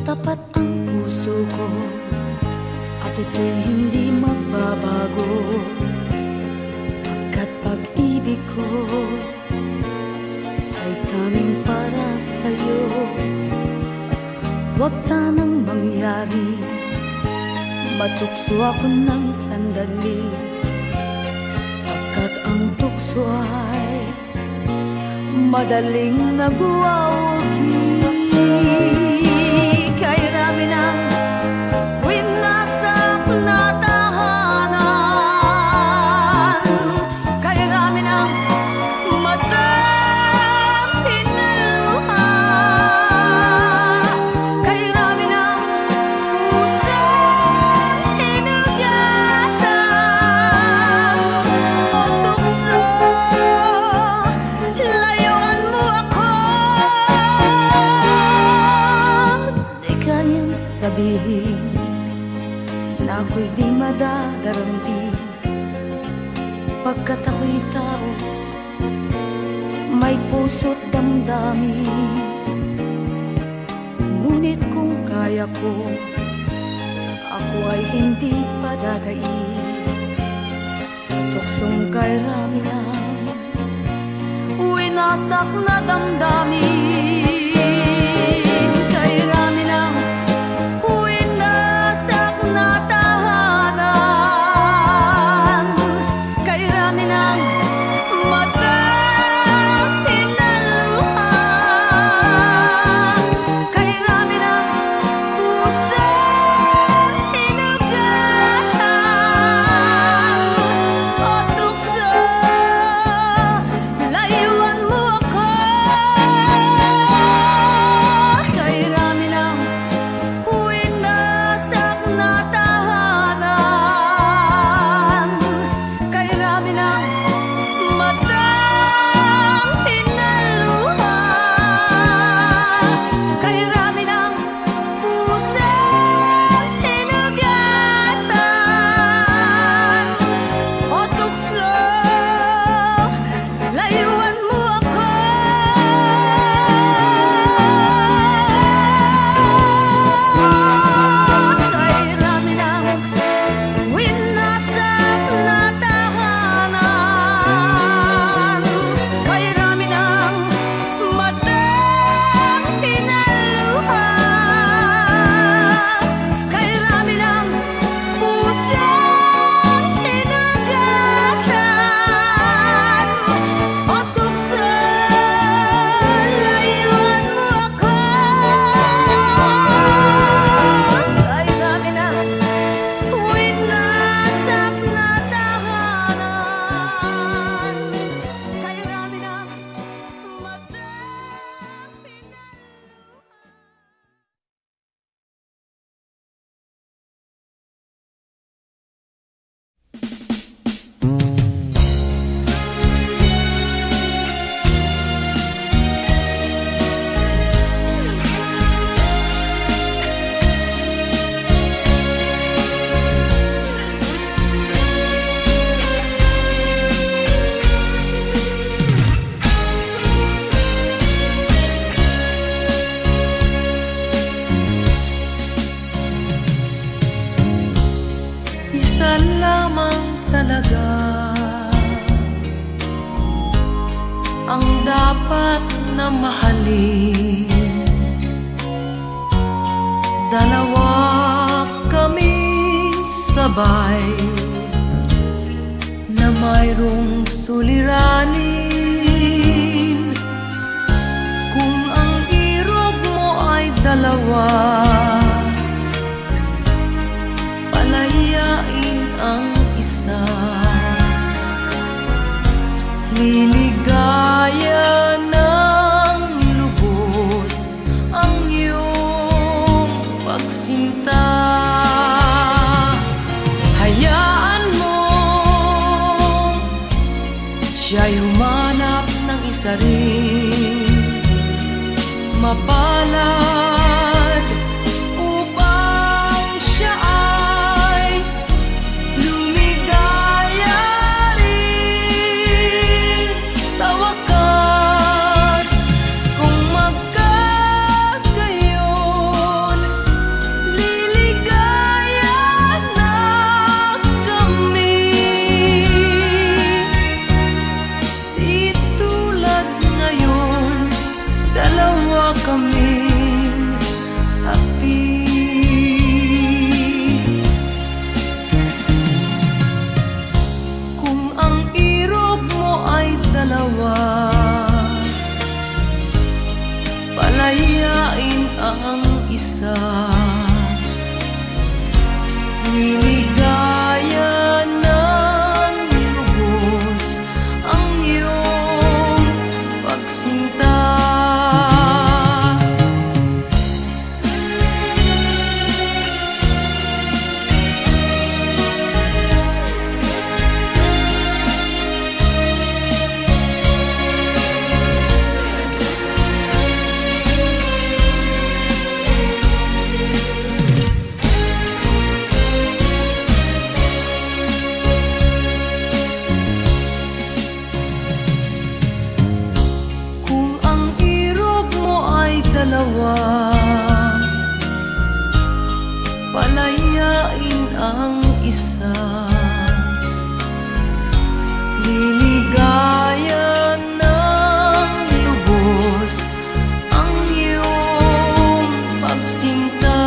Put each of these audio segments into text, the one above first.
Tapat ang puso ko at ito'y hindi magbabago, pagkat pag-ibig ko ay tanging para sa'yo. Huwag sanang mangyari matukso ako ng sandali, pagkat ang tukso ay madaling nagwawagi. Kay rami ng winasak na tahanan, kay rami ng matang hinaluha, kay rami ng pusang hinugatan o tukso, layuan mo ako. Di kayang sabihin na ako'y di madadaramdin, pagkat ako'y tao, may puso't damdamin. Ngunit kung kaya ko, ako ay hindi padadaig sa tuksong kay rami ng winasak na damdamin. Kay rami ng winasak na tahanan, kay rami ng matang hinaluha, kay rami ng pusang hinugatan o tukso, layuan mo ako. Kay rami ng winasak na tahanan, kay rami ng matang hinaluha, kay rami ng pusang hinugatan o tukso, layuan mo ako. Kay rami ng winasak na tahanan, kay rami ng matang hinaluha, kay rami ng pusang hinugatan o tukso, layuan mo ako. Kay rami ng winasak na tahanan, kay rami ng matang Isa lamang talaga ang dapat na mahalin. Dalawa kaming sabay na mayroong suliranin. Kung ang irog mo ay dalawa, palayain ang isa. Liligaya ng lubos ang iyong pagsinta. Hayaan mo siya'y humanap ng isa rin. Mapalad mag-isa. Niligaya ng lubos ang iyong pagsinta. Dalawa, palayain ang isa. Liligaya ng lubos ang iyong pagsinta.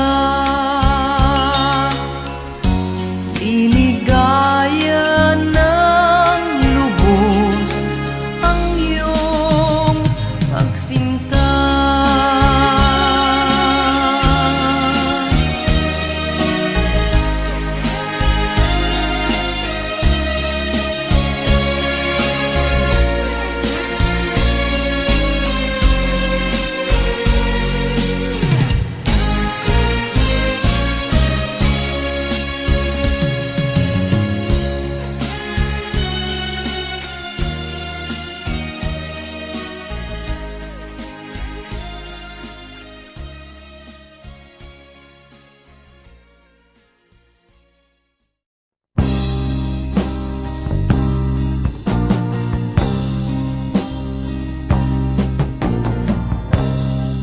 Liligaya ng lubos ang iyong pagsinta.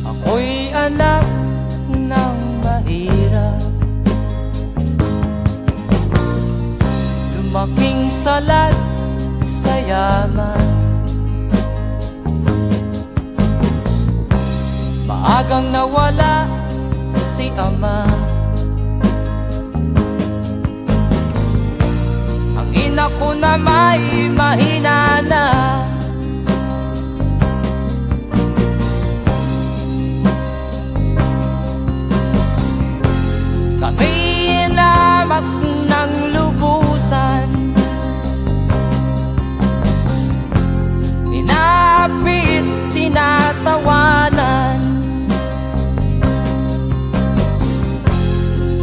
Ako'y anak ng mahirap, lumaking salat sa yaman. Maagang nawala si ama, ang ina ko na may mahina na. Kami inamak ng lubusan, inapit, tinatawanan.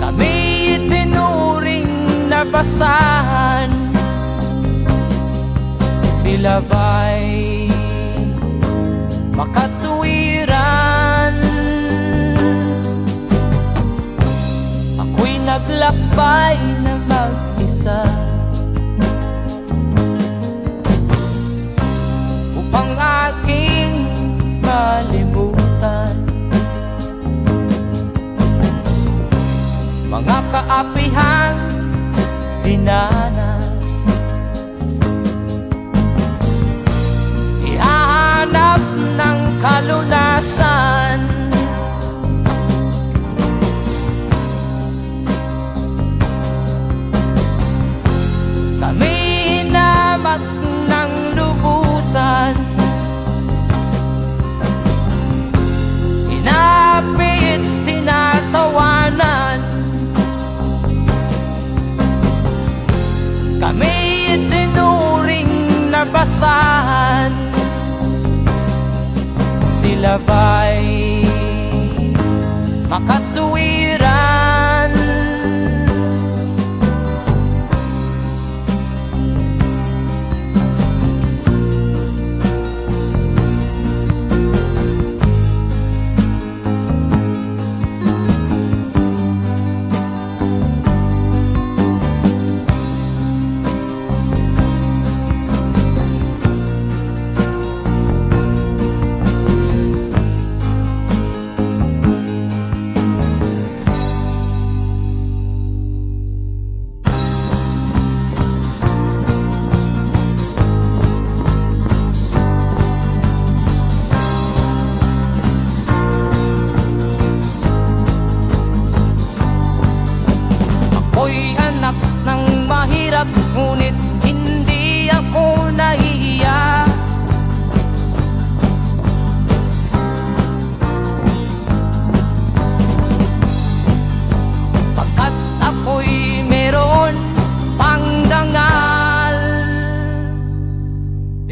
Kami itinuring na basahan, sila ba'y makatuwiran? Naglakbay na mag-isa upang aking malimutan mga kaapihang dinanas. Ihahanap ng kalunasan kami inamak ng lubusan, inapit, tinatawanan. Kami itinuring na basahan, sila ba'y makatuwiran?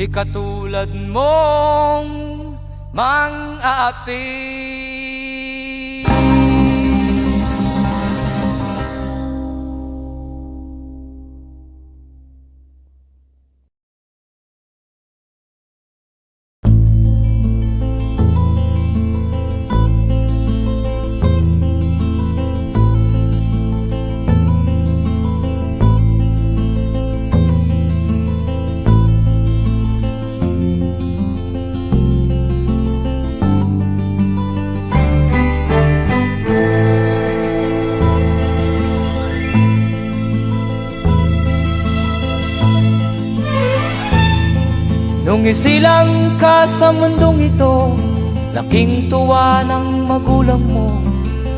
Di katulad mong mang-aapi. Nung isilang ka sa mundong ito, laking tuwa ng magulang mo,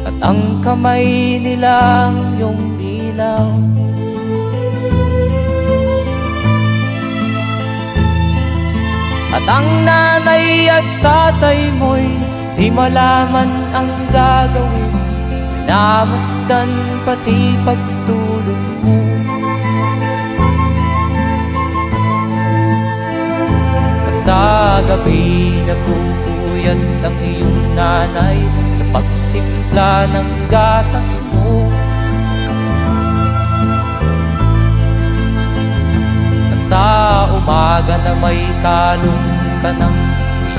at ang kamay nila iyong ilaw. At ang nanay at tatay mo'y di malaman ang gagawin, namasdan pati pagtulog mo. Sa gabi nagpupuyat ang iyong nanay sa pagtimpla ng gatas mo. At sa umaga na may talong ka ng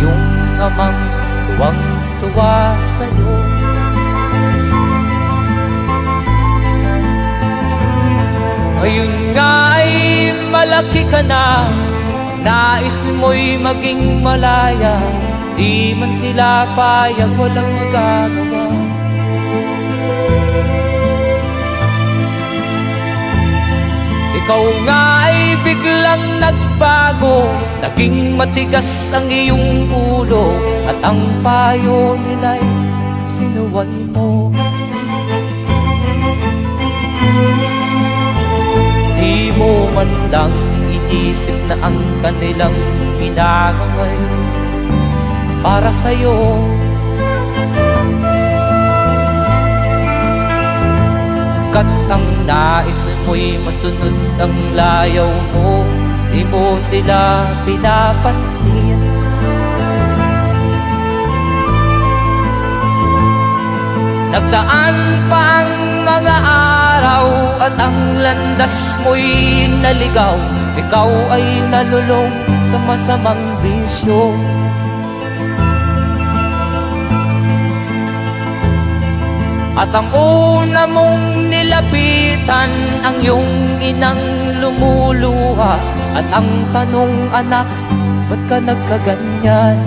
iyong amang tuwang-tuwa sa'yo. Ngayon nga ay malaki ka na, nais mo'y maging malaya, di man sila payag, walang magagawa. Ikaw nga ay biglang nagbago, naging matigas ang iyong ulo, at ang payo nila'y sinuway mo. Di mo man lang inisip na ang kanilang ginagaway para sa'yo. Kat ang nais mo'y masunod ang layaw mo, di mo sila pinapansin. Nagdaan pa ang mga araw at ang landas mo'y naligaw, ikaw ay nalulong sa masamang bisyo. At ang una mong nilapitan ang iyong inang lumuluha, at ang tanong, anak, ba't ka nagkaganyan?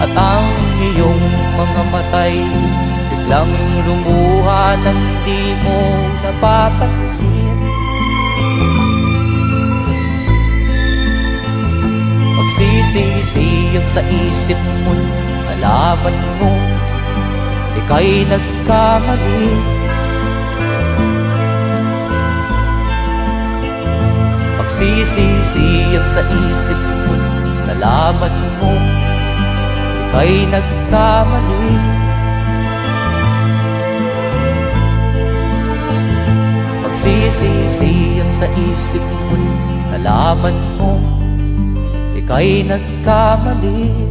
At ang iyong mga matay biglang lumuha nang di mo napapansin. Magsisisiyag sa isip mo, nalaman mo ika'y nagkamali. Magsisisiyag sa isip mo, nalaman mo ika'y nagkamali. Magsisisiyag sa isip mo, nalaman mo ika'y nagkamali.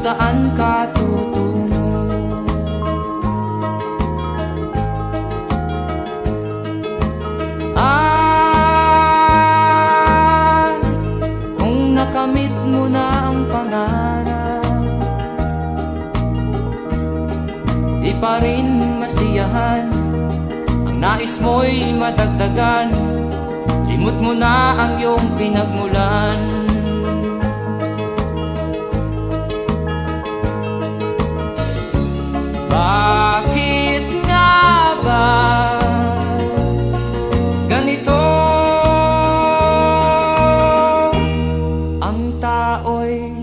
Saan ka tutungo? Kung nakamit mo na ang pangarap, pa rin masiyahan. Ang nais mo'y madagdagan, limot mo na ang iyong pinagmulan. Bakit nga ba ganito? Ang tao'y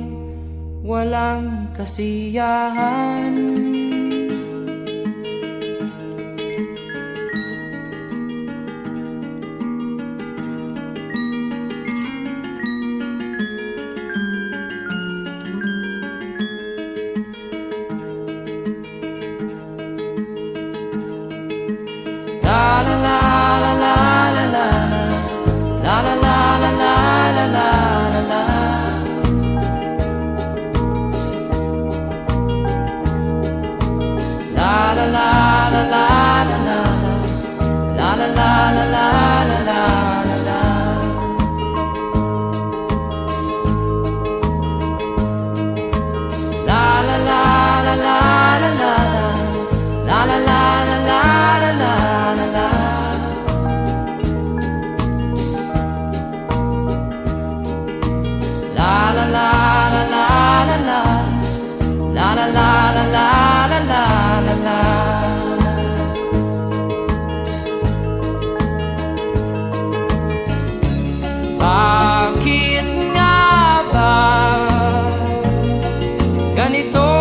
walang kasiyahan. La la la la la la la la la la la la la la la. La la la la la la la la la la la la la la. La la la la la la la la la la la la la. La la la la la la la la la la la la la la. Bakit nga ba ganito?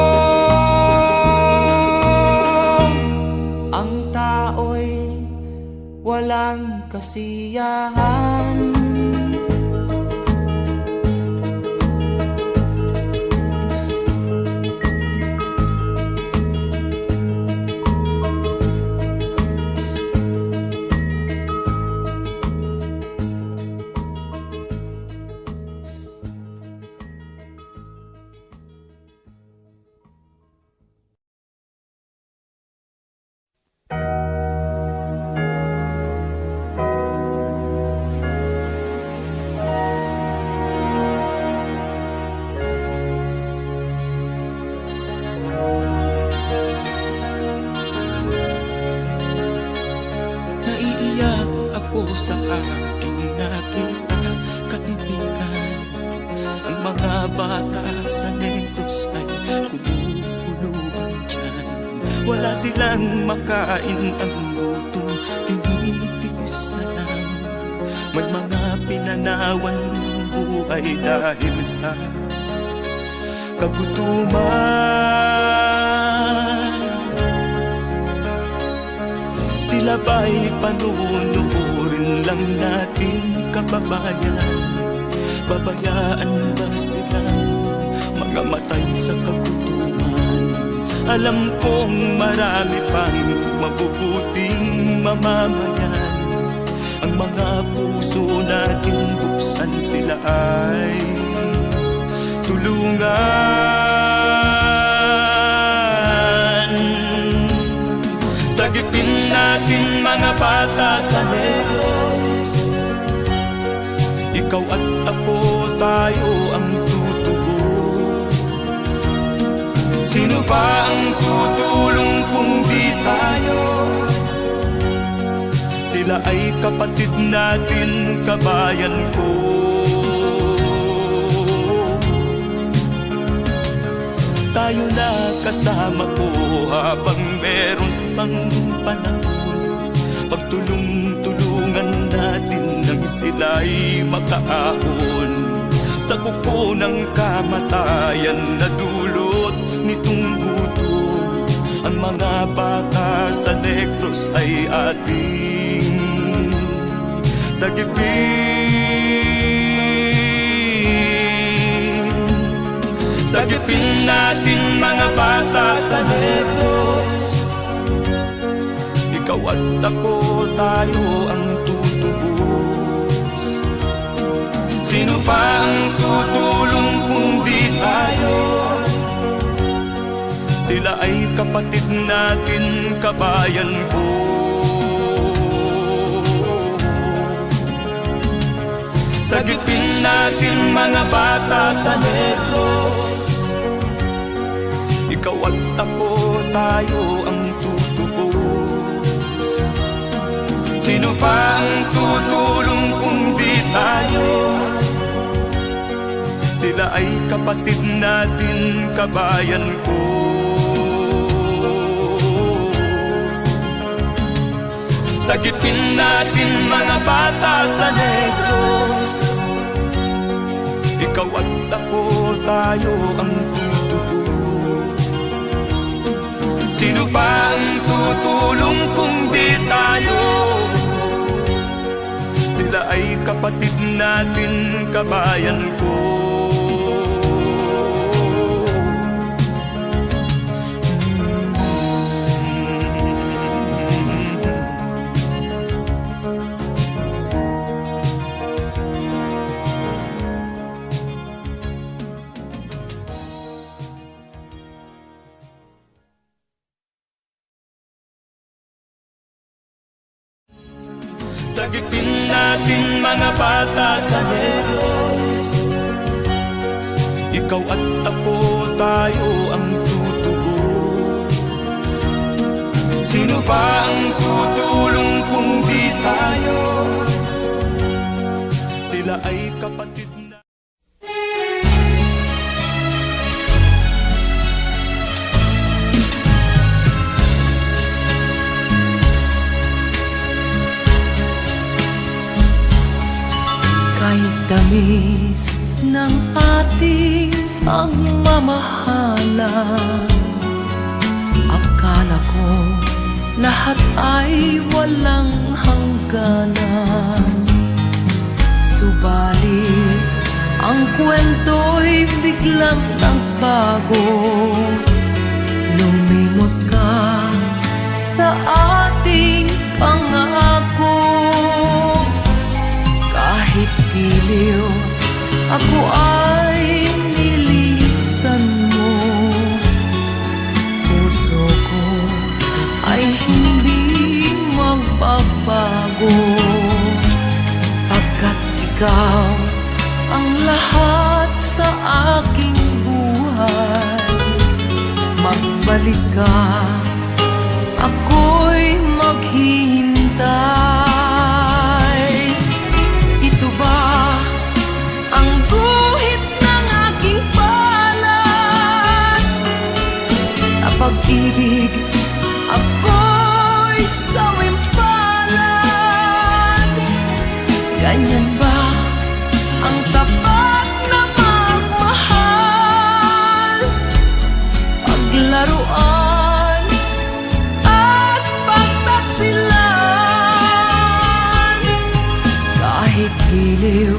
Ang tao'y walang kasiyahan. Naiiyak ako sa aking nakita, kaibigan. Ang mga bata sa Negros ay kumukuluan dyan. Wala silang makain, ang gutom tinitiis na lang. May mga pinanawan ng buhay dahil sa kagutuman. Sila ba'y panunurin lang natin, kababayan? Babayaan ba silang mga matay sa kagutuman? Alam kong marami pang mabubuting mamamayan. Ang mga puso natin buksan, sila ay tulungan. Sagipin natin mga bata sa Negros, ikaw at ako, tayo ang tutubos. Sino ba ang tutulong kung di tayo? Sila ay kapatid natin, kabayan ko. Tayo na kasama ko habang meron pang panahon. Pagtulong-tulungan natin nang sila'y makaahon sa kuko ng kamatayan na dulot nitong gutom. Ang mga bata sa Negros ay ating sagipin. Sagipin natin mga bata sa Negros, ikaw at ako, tayo ang tutubos. Sino pa ang tutulong kung di tayo? Sila ay kapatid natin, kabayan ko. Sagipin natin mga bata sa Negros, ikaw at ako, tayo ang Sino pa ang tutulong kung di tayo? Sila ay kapatid natin, kabayan ko. Sagipin natin mga bata sa Negros. Ikaw at ako, tayo ang tutubos. Sino pa ang tutulong kung di tayo? Sila ay kapatid natin, kabayan ko. Sagipin natin mga bata sa Negros. Ikaw at ako, tayo ang tutubos. Sino pa ang tutulong kung di tayo? Sila ay kapatid na. Kahit tamis ng ating pagmamahalan, akala ko lahat ay walang hangganan. Subalit ang kwento'y biglang nagbago. Lumimot ka sa ating pangako. Kahit giliw, ako ay nilisan mo. Puso ko ay hindi magbabago, pagkat ikaw ang lahat sa aking buhay. Magbalik ka, ako'y maghihintay. Ang guhit ng aking palad, sa pag-ibig ako'y sawimpalad. Ganyan ba ang tapat na magmahal? Paglaruan at pagtaksilan. Kahit giliw,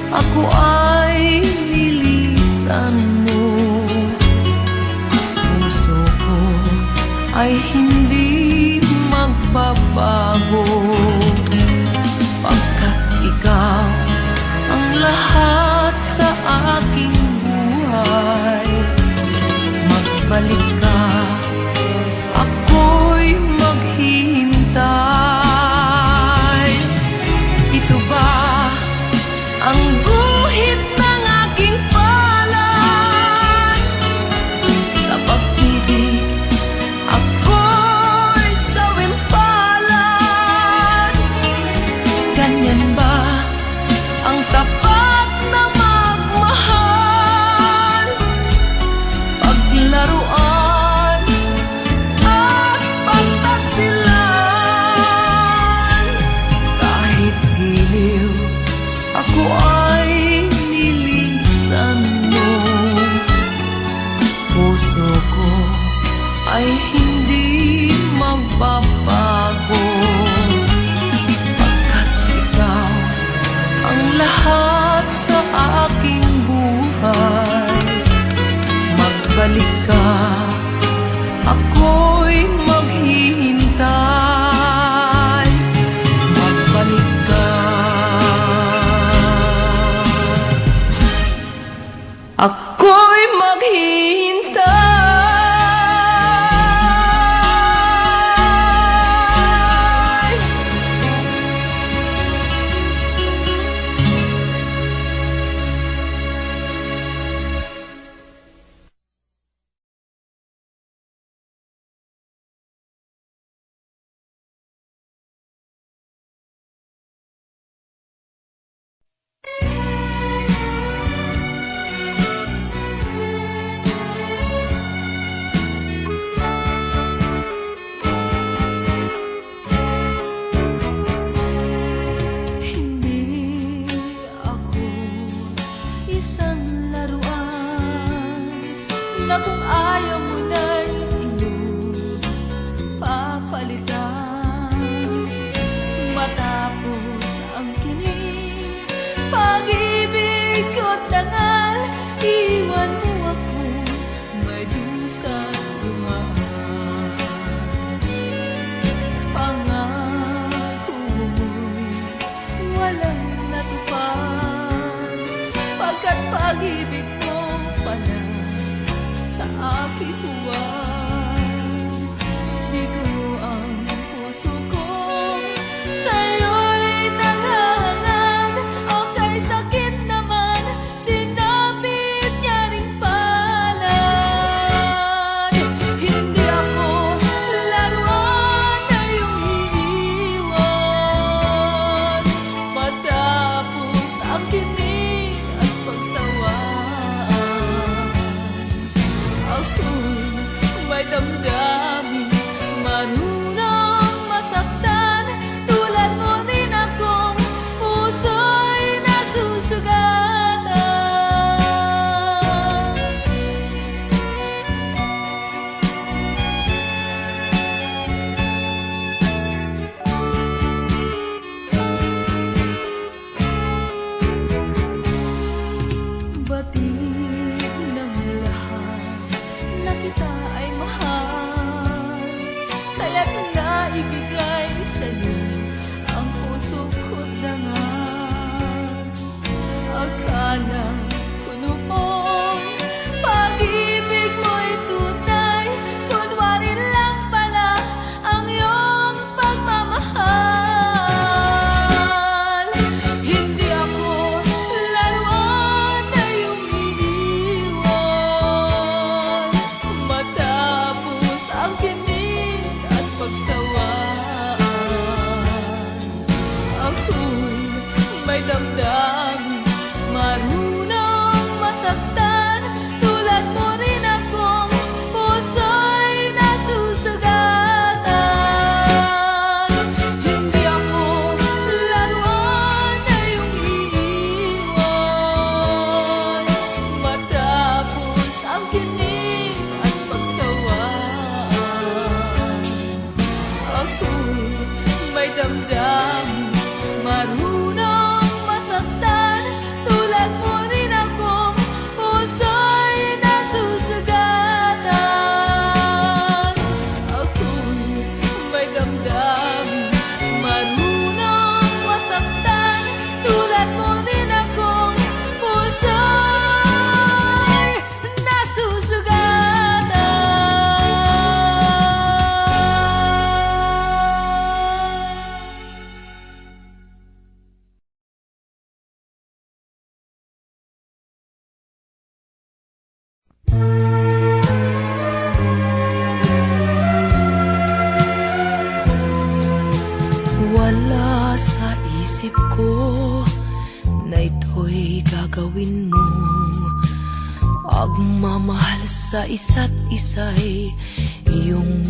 ako ay nilisan mo. Puso ko ay hindi magbabago, pagkat ikaw ang lahat sa aking buhay. Magbalik ka, ako'y maghihintay. Ito ba ang guhit may damdamin, marunong masaktan. Tulad mo rin akong puso'y nasusugatan. Hindi ako laruan na iyong iiwan matapos ang kinig at pagsawaan. Ako'y may damdamin, marunong masaktan. Tulad mo rin akong puso'y nasusugatan. Ako'y may damdamin, marunong masaktan. Tulad mo rin akong puso'y nasusugatan. Wala sa isip ko na ito'y gagawin mo. Pagmamahal sa isa't isa'y iyong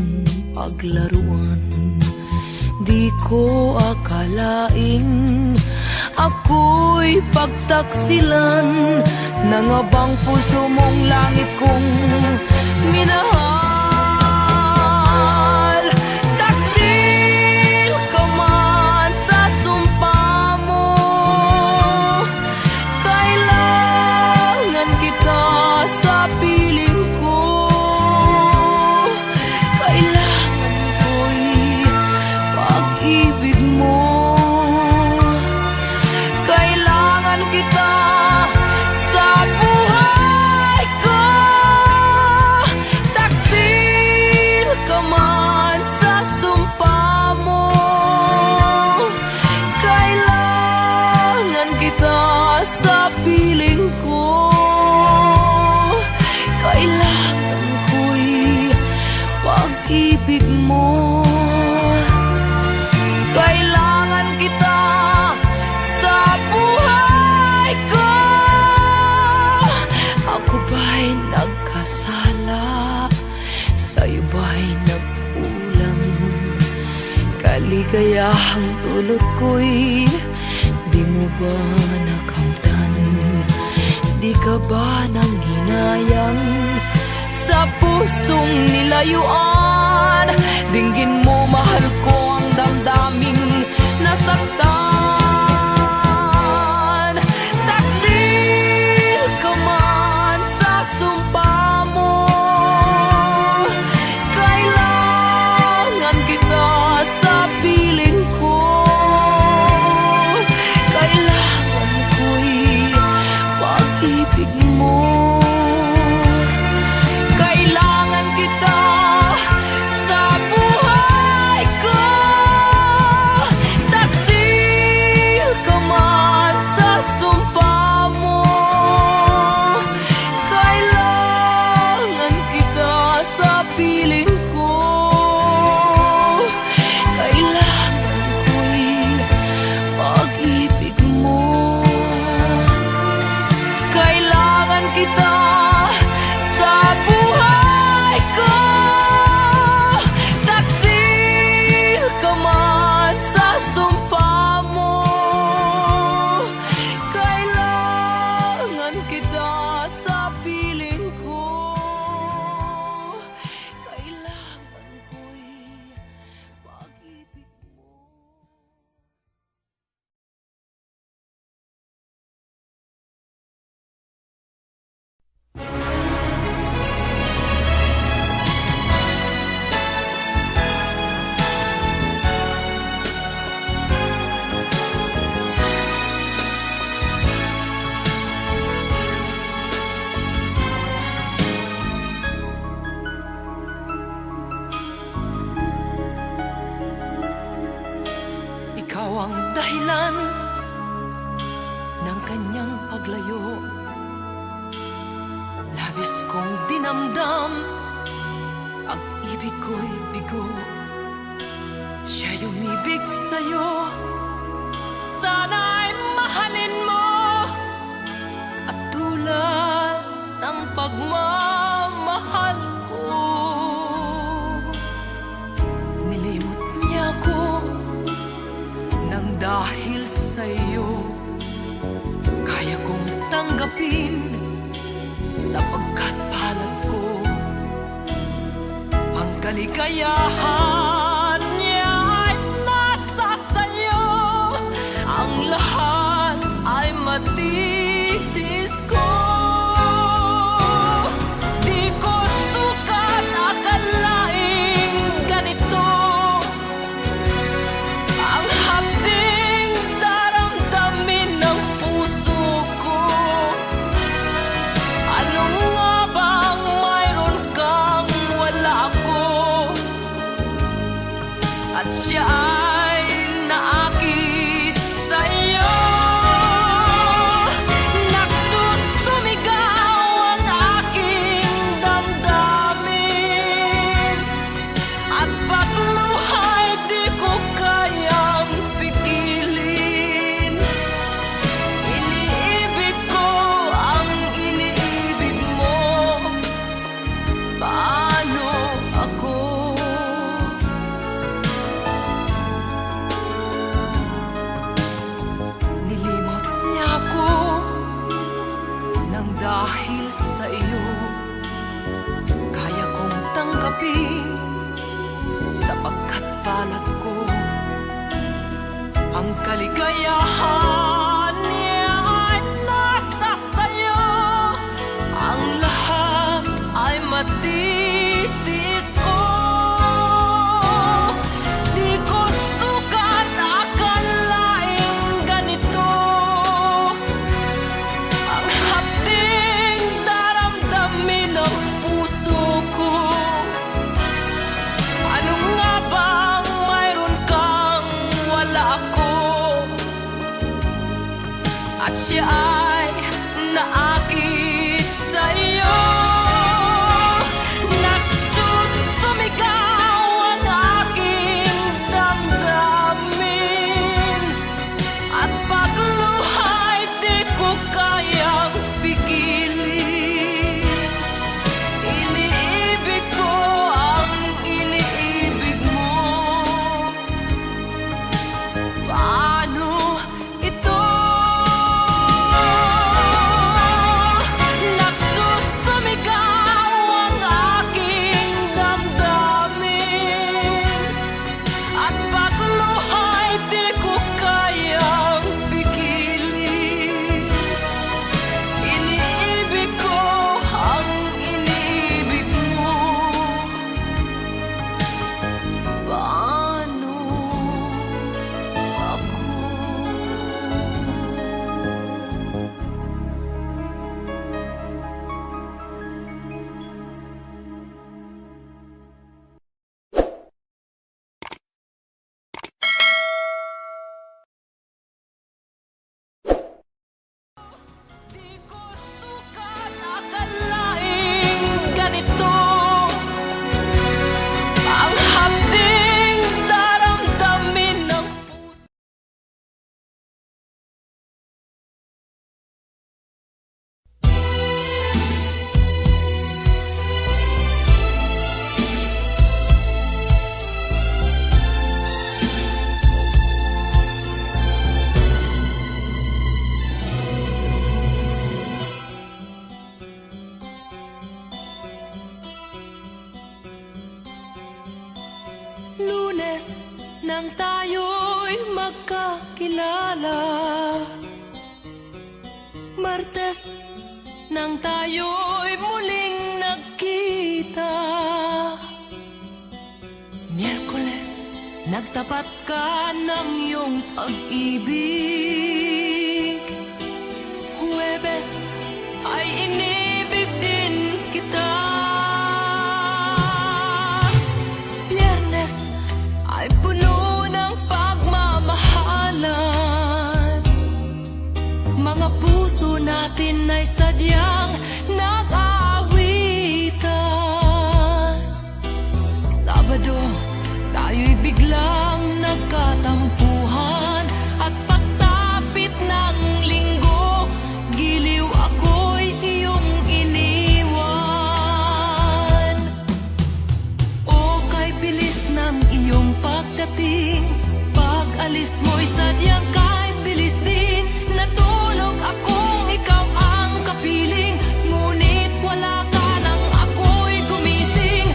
paglaruan. Di ko akalain ako'y pagtaksilan ng abang puso mong langit kong minahal. Taksil ka man sa sumpa mo, kailangan kita sa piling ko. Kailangan ko'y pag-ibig mo. Kailangan kita sa buhay ko. Taksil ka man sa sumpa mo, kailangan kita sa piling ko. Kailangan ko'y pag-ibig mo. Kailangan kita sa buhay ko. Ako ba'y nagkasala? Sa'yo ba'y nagkulang? Kaligayahang dulot ko'y di mo ba nakamtan? Di ka ba nang hinayang sa pusong nilayuan? Dinggin mo, mahal ko, ang damdaming nasaktan. Taksil ka man sa sumpa mo, kailangan kita sa piling ko. Kailangan ko'y pag-ibig mo. Kailangan kita sa buhay ko. Taksil ka man sa sumpa mo, kailangan kita sa piling ko. Kailangan ko'y pag-ibig mo. Kailangan kita sa buhay ko. Taksil ka man sa sumpa mo, kailangan kita sa piling ko. Kailangan ko'y pag-ibig mo. Ikaw ang dahilan ng kanyang paglayo. Labis kong dinamdam, ang ibig ko'y bigo. Siya'y umibig sa'yo, sana'y mahal dahil sa'yo kaya kong tanggapin, sapagkat palad ko ang kaligayahan niya ay nasa sayo. Ang lahat ay matitis ko. Di ko sukat akalaing ganito ang hapding daramdamin ng puso ko. Ano nga bang mayroon kang wala ako, at siya ay naakit sa'yo. Nagsusumigaw ang aking damdamin, at pagluhay di ko kayang pigilin. Iniibig ko ang iniibig mo. Paano ako? Nilimot niya ako nang dahil sa iyo kaya kong tanggapin, sapagkat palad ko ang kaligayahan niya ay nasa sayo. Ang lahat ay matitis ko. Di ko sukat akalaing ganito ang hapding daramdamin ng puso ko. Ano nga bang mayroon kang wala ako, at siya ay naakit sa'yo. Nagsusumigaw ang aking damdamin, at pagluhay di ko kayang pigilin. Iniibig ko ang iniibig mo. Paano ito? Nagsusumigaw ang aking damdamin, at pagluhay di ko kayang pigilin. Iniibig ko ang iniibig mo. Paano ako? Di ko sukat akalaing ganito ang hapding daramdamin ng puso. Lunes nang tayo'y magkakilala, Martes nang tayo'y muling nagkita, Miyerkules nagtapat ka ng iyong pag-ibig, Huwebes ay inibig din kita, Biyernes ay puno ng pagmamahalan. Mga puso natin ay sadyang nag-aawitan. Sabado, tayo'y biglang nagkatampuhan, at pagsapit ng linggo, giliw ako'y iyong iniwan. O kay bilis ng iyong pagdating, pag-alis mo'y mo'y sadyang kay bilis din. Natulog akong ikaw ang kapiling, ngunit wala ka nang ako'y gumising.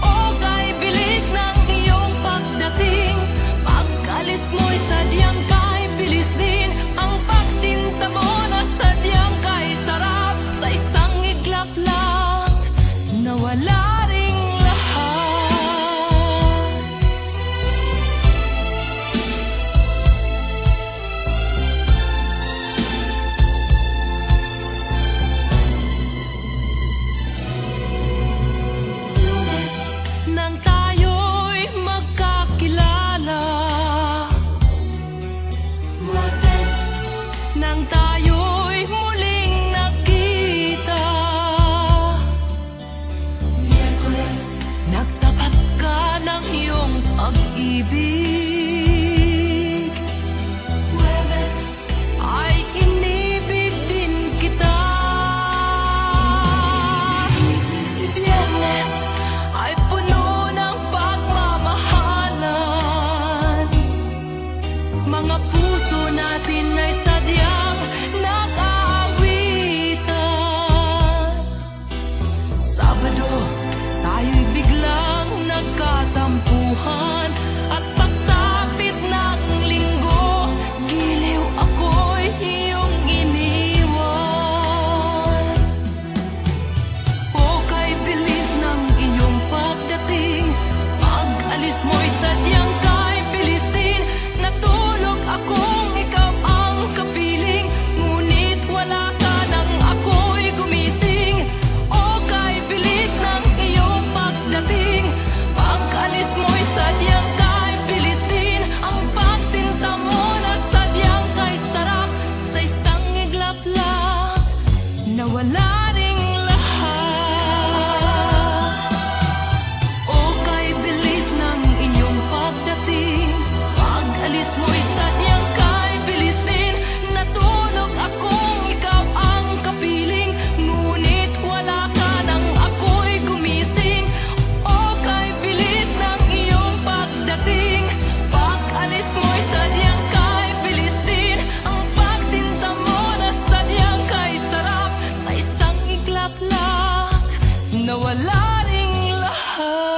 O kay bilis ng iyong pagdating, pag-alis mo'y sadyang kay bilis din. Ang pagsinta mo na sadyang kay sarap, sa isang iglap lang nawala ring lahat. Nang tayo'y magkakilala, nang tayo'y muling nakita, nagtapat ka ng iyong pag-ibig, ay inibig din kita. Biyernes ay puno ng pagmamahalan, mga puso natin ay sadyang nag-aawitan. Sabado, tayo'y biglang nagkatampuhan, at pagsapit ng linggo, giliw ako'y iyong iniwan. O kay bilis ng iyong pagdating, pag-alis mo'y sadyang kay bilis din. Natulog akong ikaw ang kapiling, ngunit wala ka nang ako'y gumising. O kay bilis ng iyong pagdating, pag-alis mo'y sadyang kay bilis din. Ang pagsinta mo na sadyang kay sarap, sa isang iglap lang nawala ring lahat. O kay bilis ng inyong pagdating, pag-alis mo'y sadyang kay bilis din. Natulog akong ikaw ang kapiling, ngunit wala ka nang ako'y gumising. O kay bilis ng iyong pagdating, pag-alis mo'y sadyang kay bilis din. Ang pagsinta mo na sadyang kay sarap, sa isang iglap lang nawala ring lahat.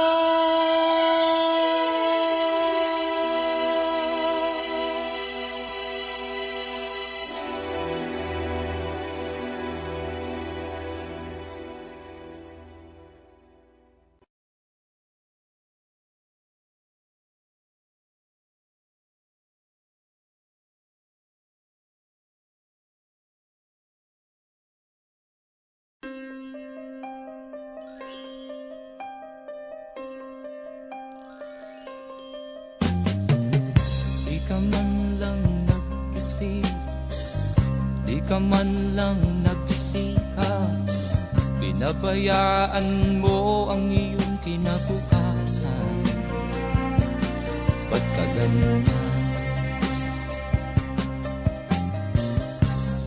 Di ka man lang nag-isip, di ka man lang nagsikap, pinabayaan mo ang iyong kinabukasan. Ba't ka ganyan?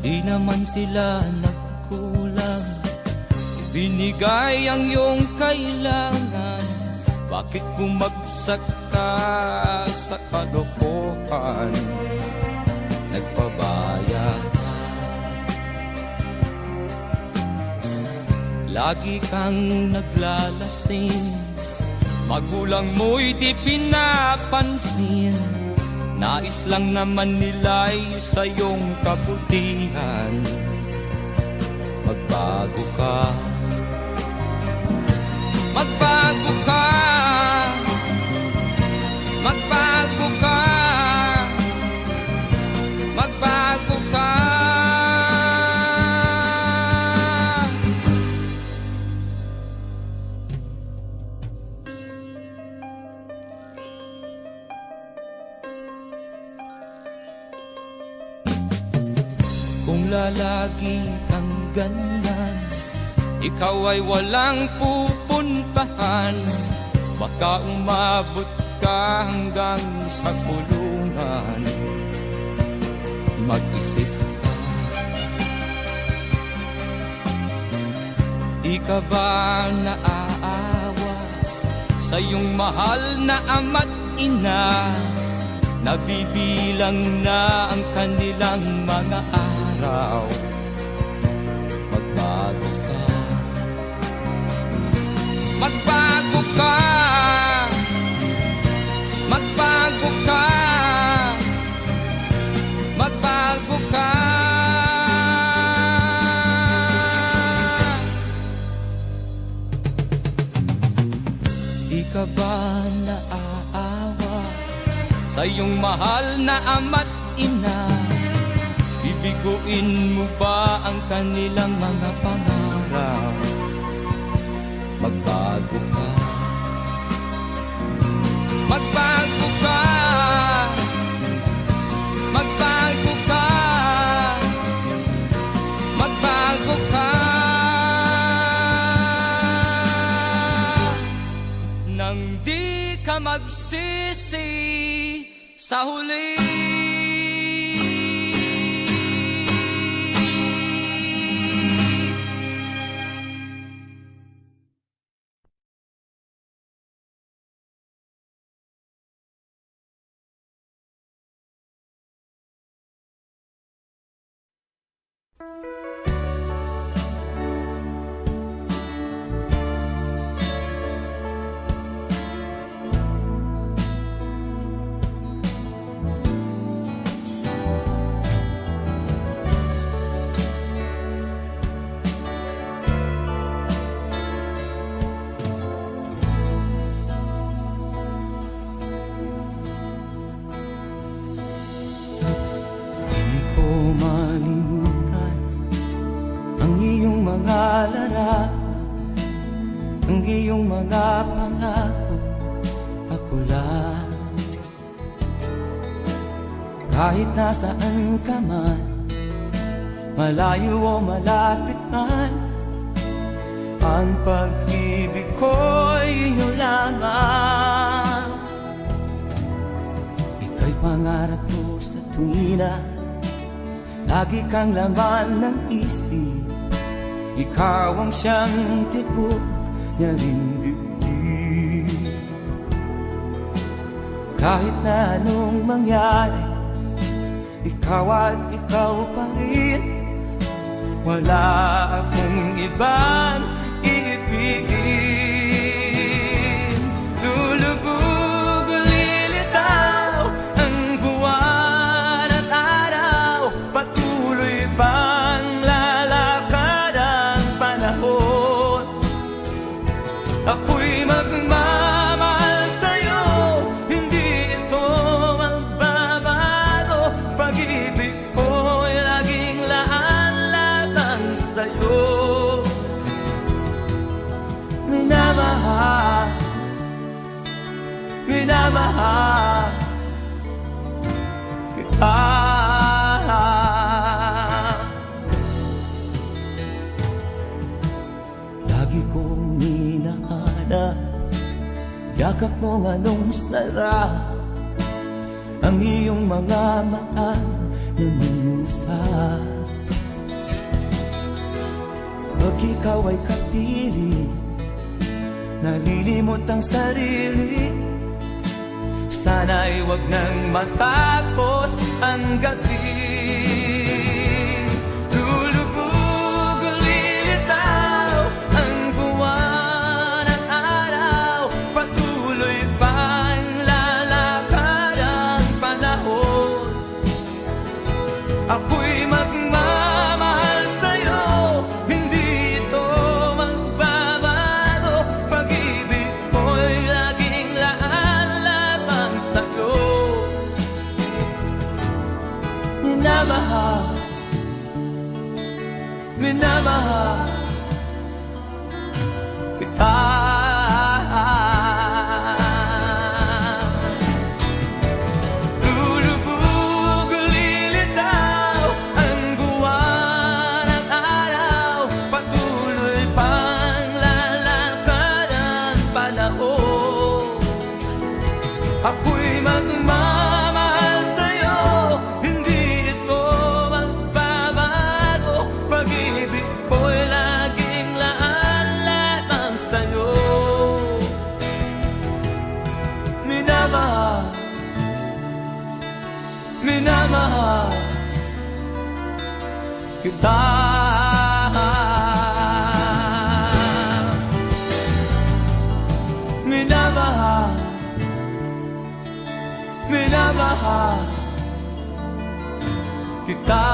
Di naman sila nagkulang, ibinigay ang iyong kailangan. Bakit bumagsak ka sa kalokohan? Nagpabaya ka, lagi kang naglalasing, magulang mo'y di pinapansin. Nais lang naman nila'y sa iyong kabutihan. Magbago ka, magbago ka, magbago ka, magbago ka. Kung lalagi kang ganyan, ikaw ay walang pupuntahan. Baka umabot ka hanggang sa kulungan. Mag-isip ka, di ka ba naaawa sa iyong mahal na ama't ina? nabibilang na ang kanilang mga araw. Magbago ka, magbago ka, magbago ka, magbago ka. Di ka ba naaawa sa iyong mahal na ama't ina? Bibiguin mo ba ang kanilang mga pangarap? Magbago ka, magbago ka, magbago ka, magbago ka. Nang di ka magsisi sa huli. Malimutan ang iyong mga larawan, ang iyong mga pangako, ako lang. Kahit nasaan ka man, malayo o malapit man, ang pag-ibig ko'y iyo lamang. Ika'y pangarap ko sa tuwina, lagi kang laman ng isip. Ikaw ang siyang tibok niya rin dibdib. Kahit na anong mangyari, ikaw at ikaw pa rin. Wala akong ibang iibigin. Lulubog o lilitaw ang buwan at araw, patuloy pang lalakad ang panahon. Ako'y magmamahal sa'yo, hindi ito magbabago. Pag-ibig ko'y laging laan lamang sa'yo. Minamahal, minamahal kita. Lagi kong hinahanap yakap mong anong sarap, ang iyong mga mata na minusap. Pag ikaw ay kapiling, nalilimot ang sarili. Sana'y wag nang matapos ang gabi. Lulubog o lilitaw ang buwan at araw, patuloy pang lalakad ang panahon. Ako'y magmamahal sa'yo, hindi ito magbabago. Pag-ibig ko'y laging laan lamang sa'yo. Minamahal, minamahal kita. Lulubog o lilitaw ang buwan at araw, patuloy pang lalakad ang panahon. Ako'y magmamahal sa'yo, hindi ito magbabago. Pag-ibig ko'y minamahal kita. Minamahal, minamahal kita.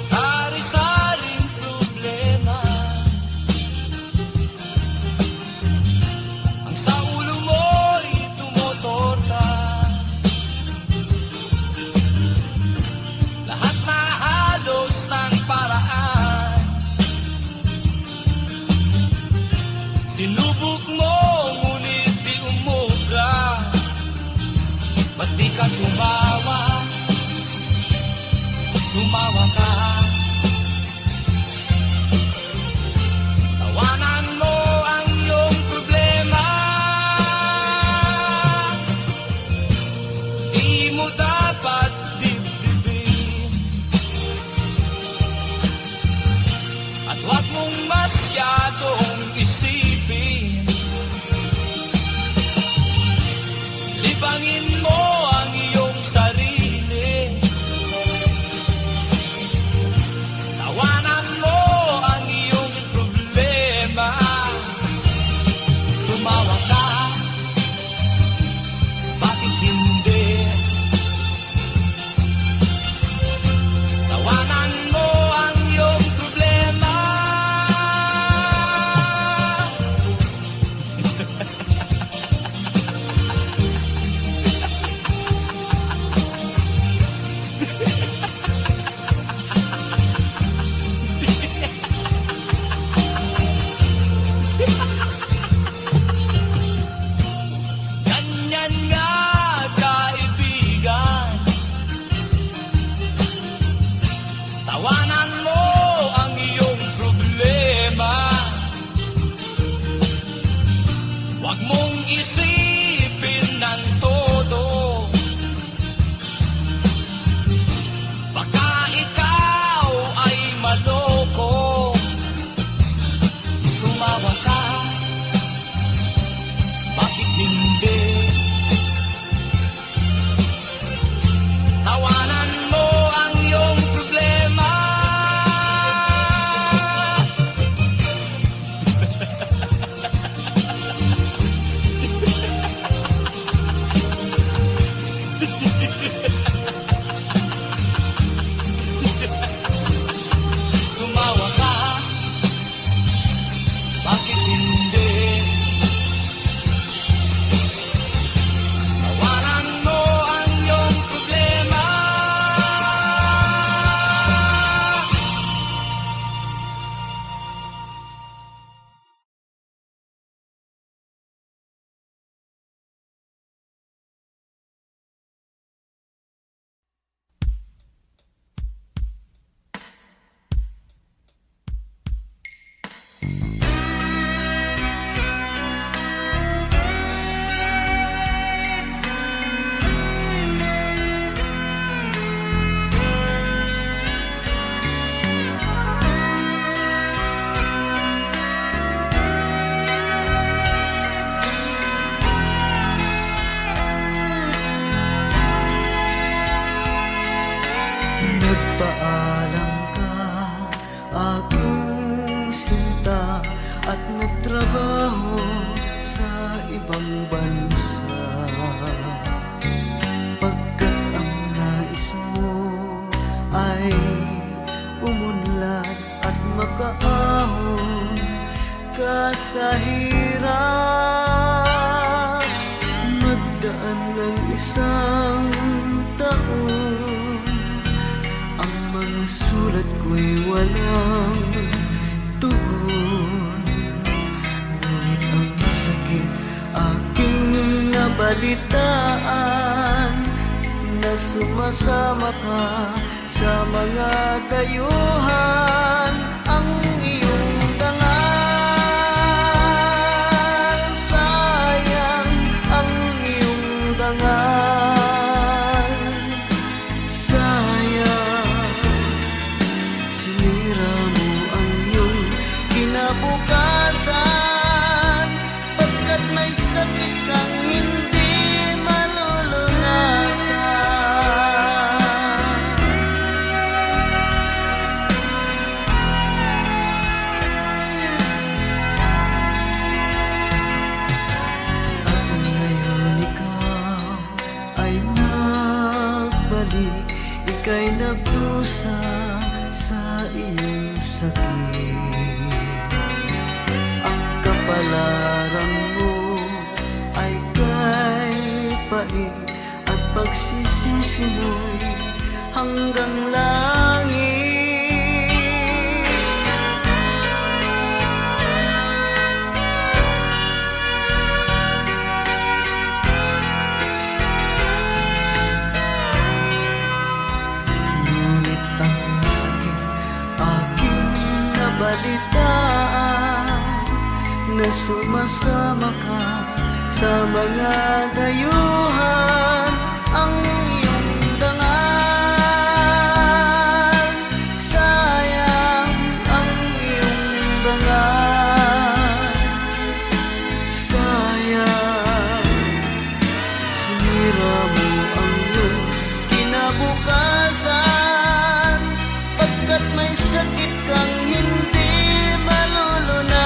Sari-saring problema ang sa ulo mo'y tumutorta. Lahat na halos ng paraan sinubok mo, ngunit di umubra. Ba't di ka tumawa? Tumawa ka. Tawanan mo ang iyong problema. Di mo dapat dibdibin, at huwag mong masyadong isipin. Libangin mo ang iyong sarili. Tawanan mo ang iyong problema. Tumawa ka, bakit hindi? Tawanan mo ang iyong problema. Ganyan nga, kaibigan. Tawanan mo ang iyong problema. Huwag mong isipin ng todo. Baka ikaw ay maloko. Tumawa ka, bakit hindi? Tawanan mo ang iyong problema. Tumawa ka, bakit hindi? Tawanan mo ang iyong problema. Nagpaalam ka, aking sinta, at nagtrabaho sa ibang bansa. Pagkat ang nais mo ay umunlad at makaahon ka sa hirap. Nagdaan ng isang taon sulat ko'y walang tugon. Ngunit ang sakit aking nabalitaan, na sumasama ka sa mga dayuhan. Ang iyong dangal, sayang ang iyong dangal. Sayang, sinira mo ang iyong kinabukasan, pagkat may sakit kang hindi malulunasan. At ngayon ikaw ay nagbalik, ika'y nagdusa sa iyong sakit. Ang kapalaran mo ay kay pait, at pagsisisi mo'y hanggang langit. Ngunit ang sakit aking nabalitaan, na sumasama ka sa mga dayuhan. Ang iyong dangal, sayang ang iyong dangal. Sayang, sinira mo ang iyong kinabukasan, pagkat may sakit kang hindi malulunasan.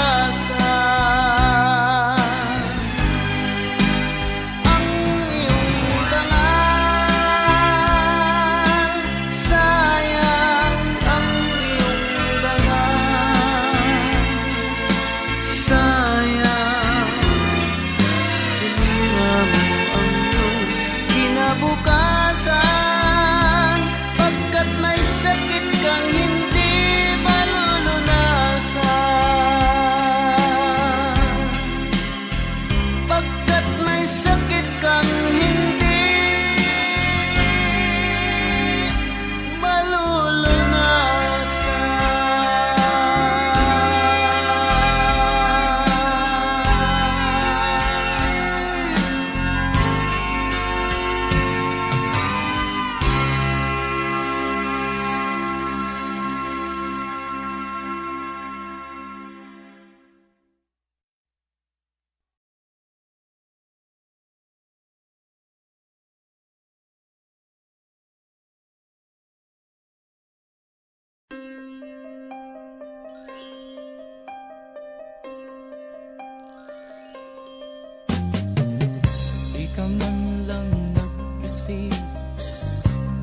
Ang iyong dangal, sayang ang iyong dangal. Sayang, sinira mo ang iyong kinabukasan, pagkat may sakit kang hindi malulunasan. Pagkat may sakit kang hindi malulunasan. Di ka man lang nag-isip,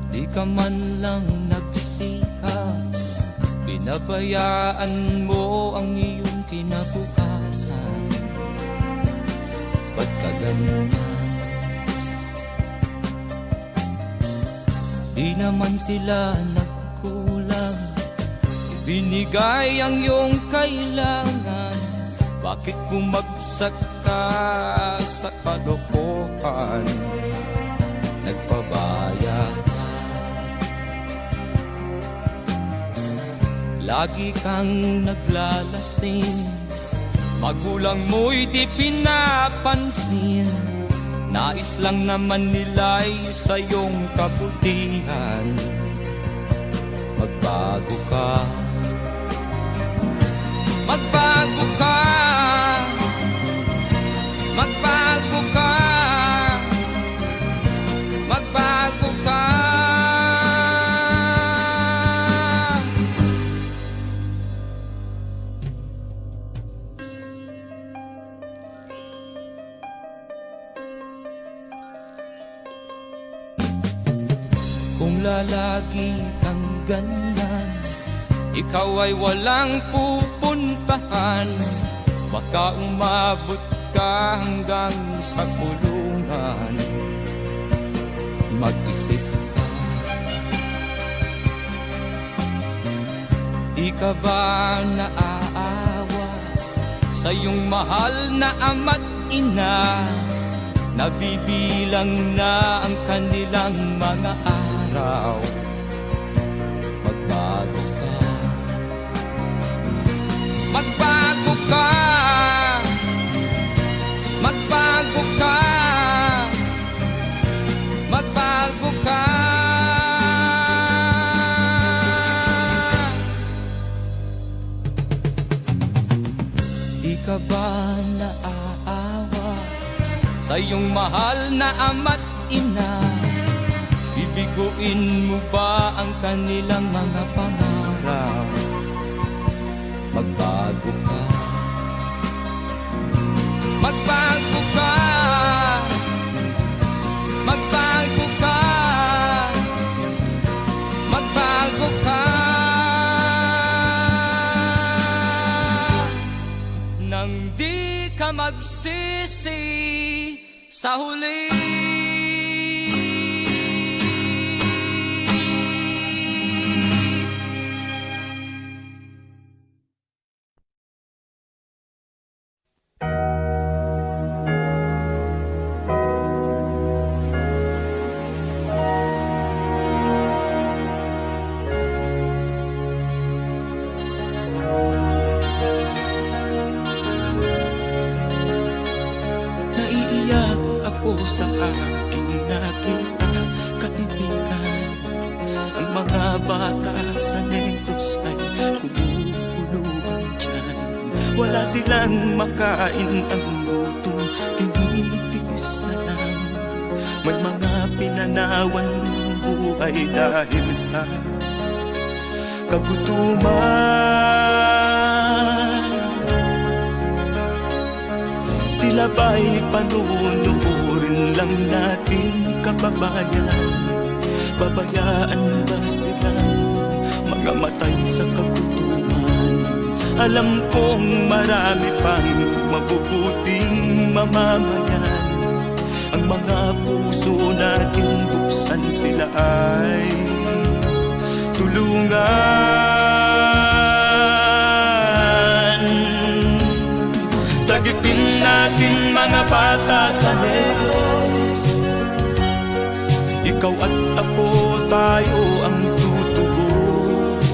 di ka man lang nagsikap, pinabayaan mo ang iyong kinabukasan. Ba't ka ganyan? Di naman sila nagkulang, ibinigay ang iyong kailangan. Bakit bumagsak ka sa kalokohan? Nagpabaya ka, lagi kang naglalasing, magulang mo'y di pinapansin. Nais lang naman nila'y sa iyong kabutihan. Magbago ka, magbago ka, magbago ka, magbago ka. Kung lalagi kang ganyan, ikaw ay walang pupuntahan. Baka umabot ka hanggang sa kulungan. Mag-isip ka, Di ka ba naaawa sa iyong mahal na ama't ina? Nabibilang na ang kanilang mga araw. Magbago ka, magbago ka, magbago ka, magbago ka. Di ka ba naaawa sa iyong mahal na ama't ina? Bibiguin mo ba ang kanilang mga pangarap? Magbago ka, magbago ka, magbago ka, magbago ka. Nang di ka magsisi sa huli. Naiiyak ako sa aking nakita, kaibigan. Ang mga bata sa Negros ay kumukuluan dyan. Wala silang makain, ang gutom tinitiis na lang. May mga pinanawan ng buhay dahil sa kagutuman. Sila ba'y panunurin lang natin, kababayan? Babayaan ba silang mga matay sa kagutuman? Alam kong marami pang mabubuting mamamayan. Ang mga puso natin buksan, sila ay tulungan. Sagipin natin mga bata sa Negros. Ikaw at ako, tayo ang tutubos.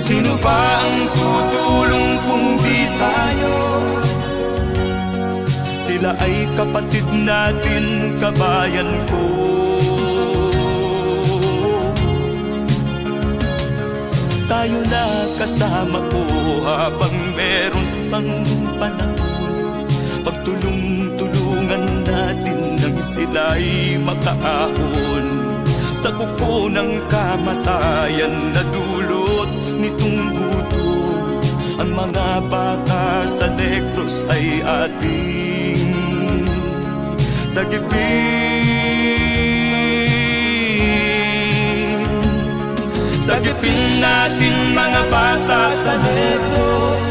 Sino ba ang tutulong kung di tayo? Sila ay kapatid natin, kabayan ko. Tayo na kasama ko habang meron pang panahon. Pagtulong-tulungan natin nang sila'y makaahon sa kuko ng kamatayan na dulot nitong gutom. Ang mga bata sa Negros ay ating sagipin. Sagipin natin mga bata sa Negros.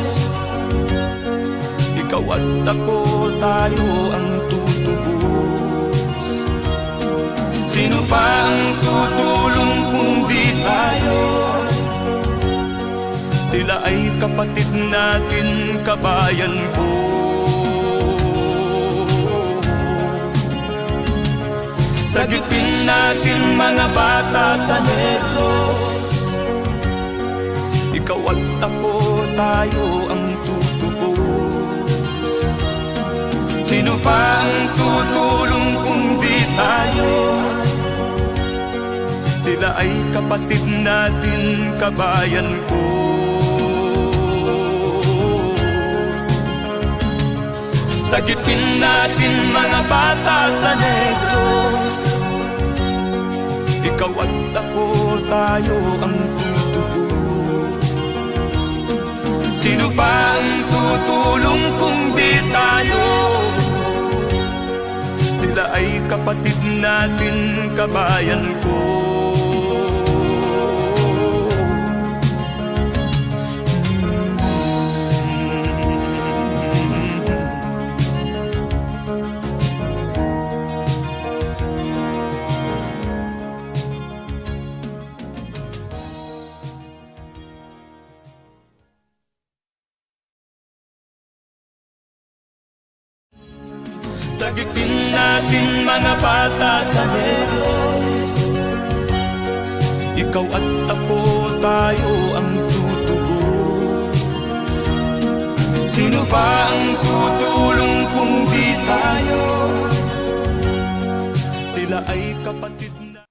Ikaw at ako, tayo ang tutubos. Sino pa ang tutulong kung di tayo? Sila ay kapatid natin, kabayan ko. Sagipin natin mga bata sa Negros. Ikaw at ako, tayo ang tutubos. Sino pa ang tutulong kung di tayo? Sila ay kapatid natin, kabayan ko. Sagipin natin mga bata sa Negros. Ikaw at ako, tayo ang tutubos. Sino pa ang tutulong kung di tayo? Sila ay kapatid natin, kabayan ko. Sagipin natin mga bata sa Negros. Ikaw at ako, tayo ang tutubos. Sino pa ang tutulong kung di tayo? Sila ay kapatid na.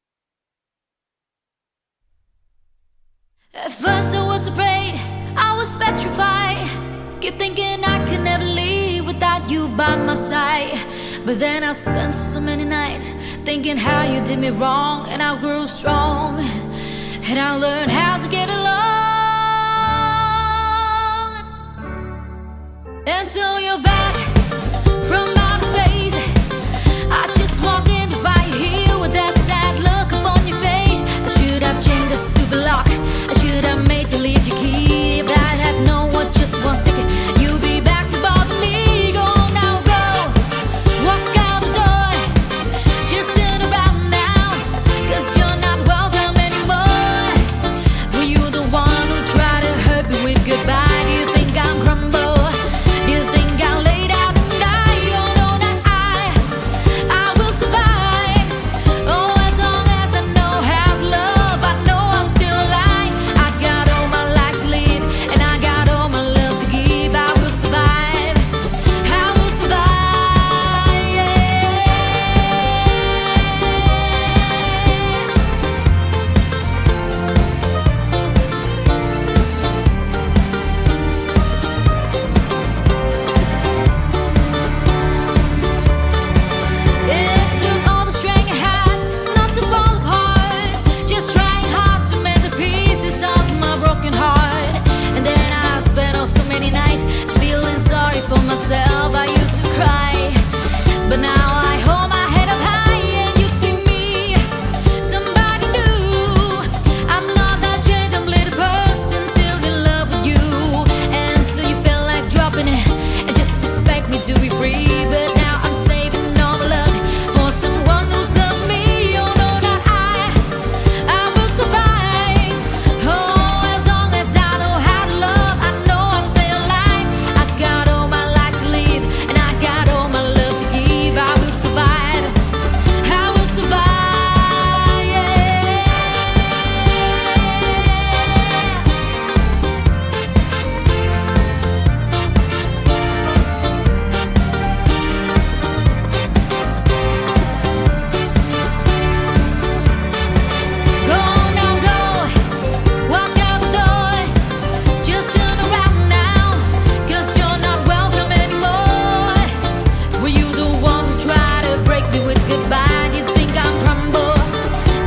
At first I was afraid, I was petrified. Kept thinking I could never leave without you by my side. But then I spent so many nights thinking how you did me wrong. And I grew strong, and I learned how to get along. Until you're back from outer space, I just walked in to find you here with that sad look upon your face. I should have changed the stupid lock, I should have made you leave your key. If I'd have known what just one second you'd be back to bother me. Go now, go, walk out the door, just turn around now, 'cause you're not welcome anymore. Were you the one who tried to hurt me with goodbye? Do you think I'm crumble? Do you think I laid out and die? Oh no, not I will survive. Oh, as long as I know how to love, I know I'm still alive. I got all my life to live, and I got all my love to give. I will survive, I will survive, yeah. It took all the strength I had not to fall apart, just trying hard to mend the pieces of my broken heart. And then I spent so many nights feeling sorry for myself. I used to cry, but now I hold my head up high and you see me, somebody new. I'm not that gentle little person still in love with you. And so you felt like dropping it and just expect me to be free. But now I'm saving all my love for someone who's loved me. Oh no, not I will survive. Oh, as long as I know how to love, I know I'll stay alive. I got all my life to live, and I got all my love to give. I will survive, I will survive, yeah. Go now, go, walk out the door, just turn around now, 'cause you're not welcome anymore. Were you the one who tried to break me with goodbye? Did you think I'm crumble?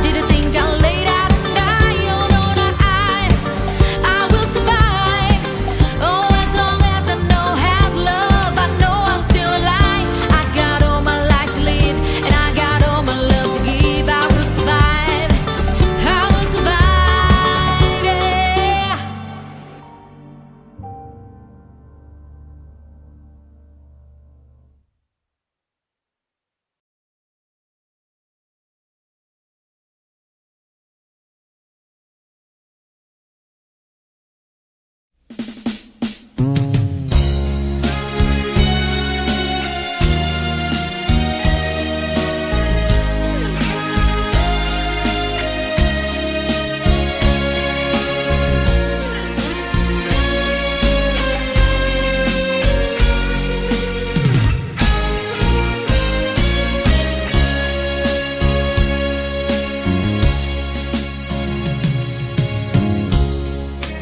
Did you think I laid out and die? Oh no, not I will survive. Oh, as long as I know how to love, I know I'm still alive. I got all my life to live, and I got all my love to give. I will survive, I will survive, yeah.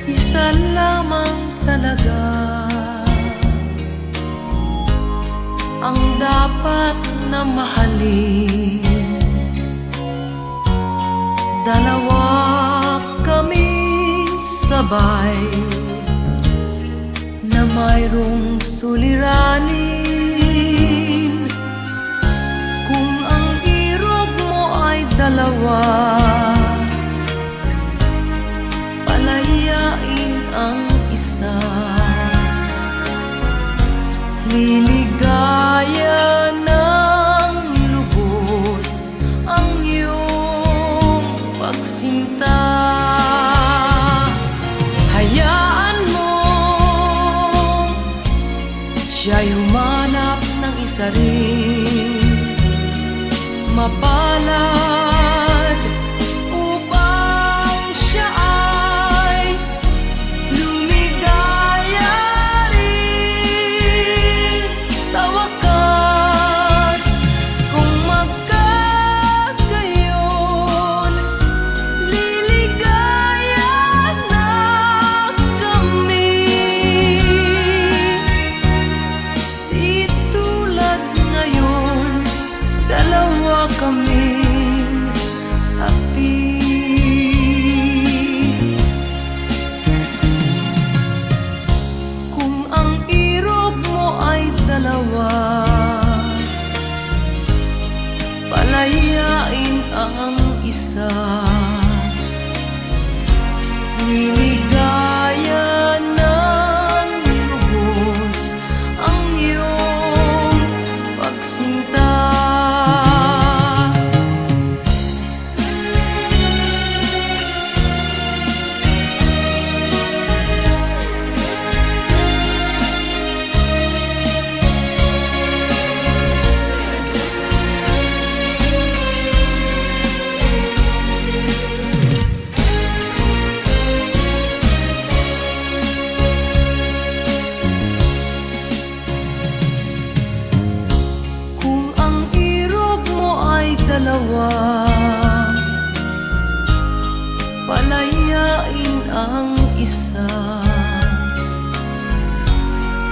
Isa lamang talaga ang dapat na mahalin. Dalawa kaming sabay na mayroong suliranin. Kung ang irog mo ay dalawa, palayain ang isa. Liligaya ng lubos ang iyong pagsinta. Hayaan mo siya'y humanap ng isa rin. mapalad upang siya ay lumigaya rin sa wakas. Kung magkagayon, liligaya na kami. Di tulad ngayon, dalawa kaming happy. Kung ang irog mo ay dalawa, palayain ang isa. Liligaya ng lubos ang iyong pagsinta. Kung ang irog mo ay dalawa, palayain ang isa.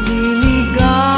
Liligaya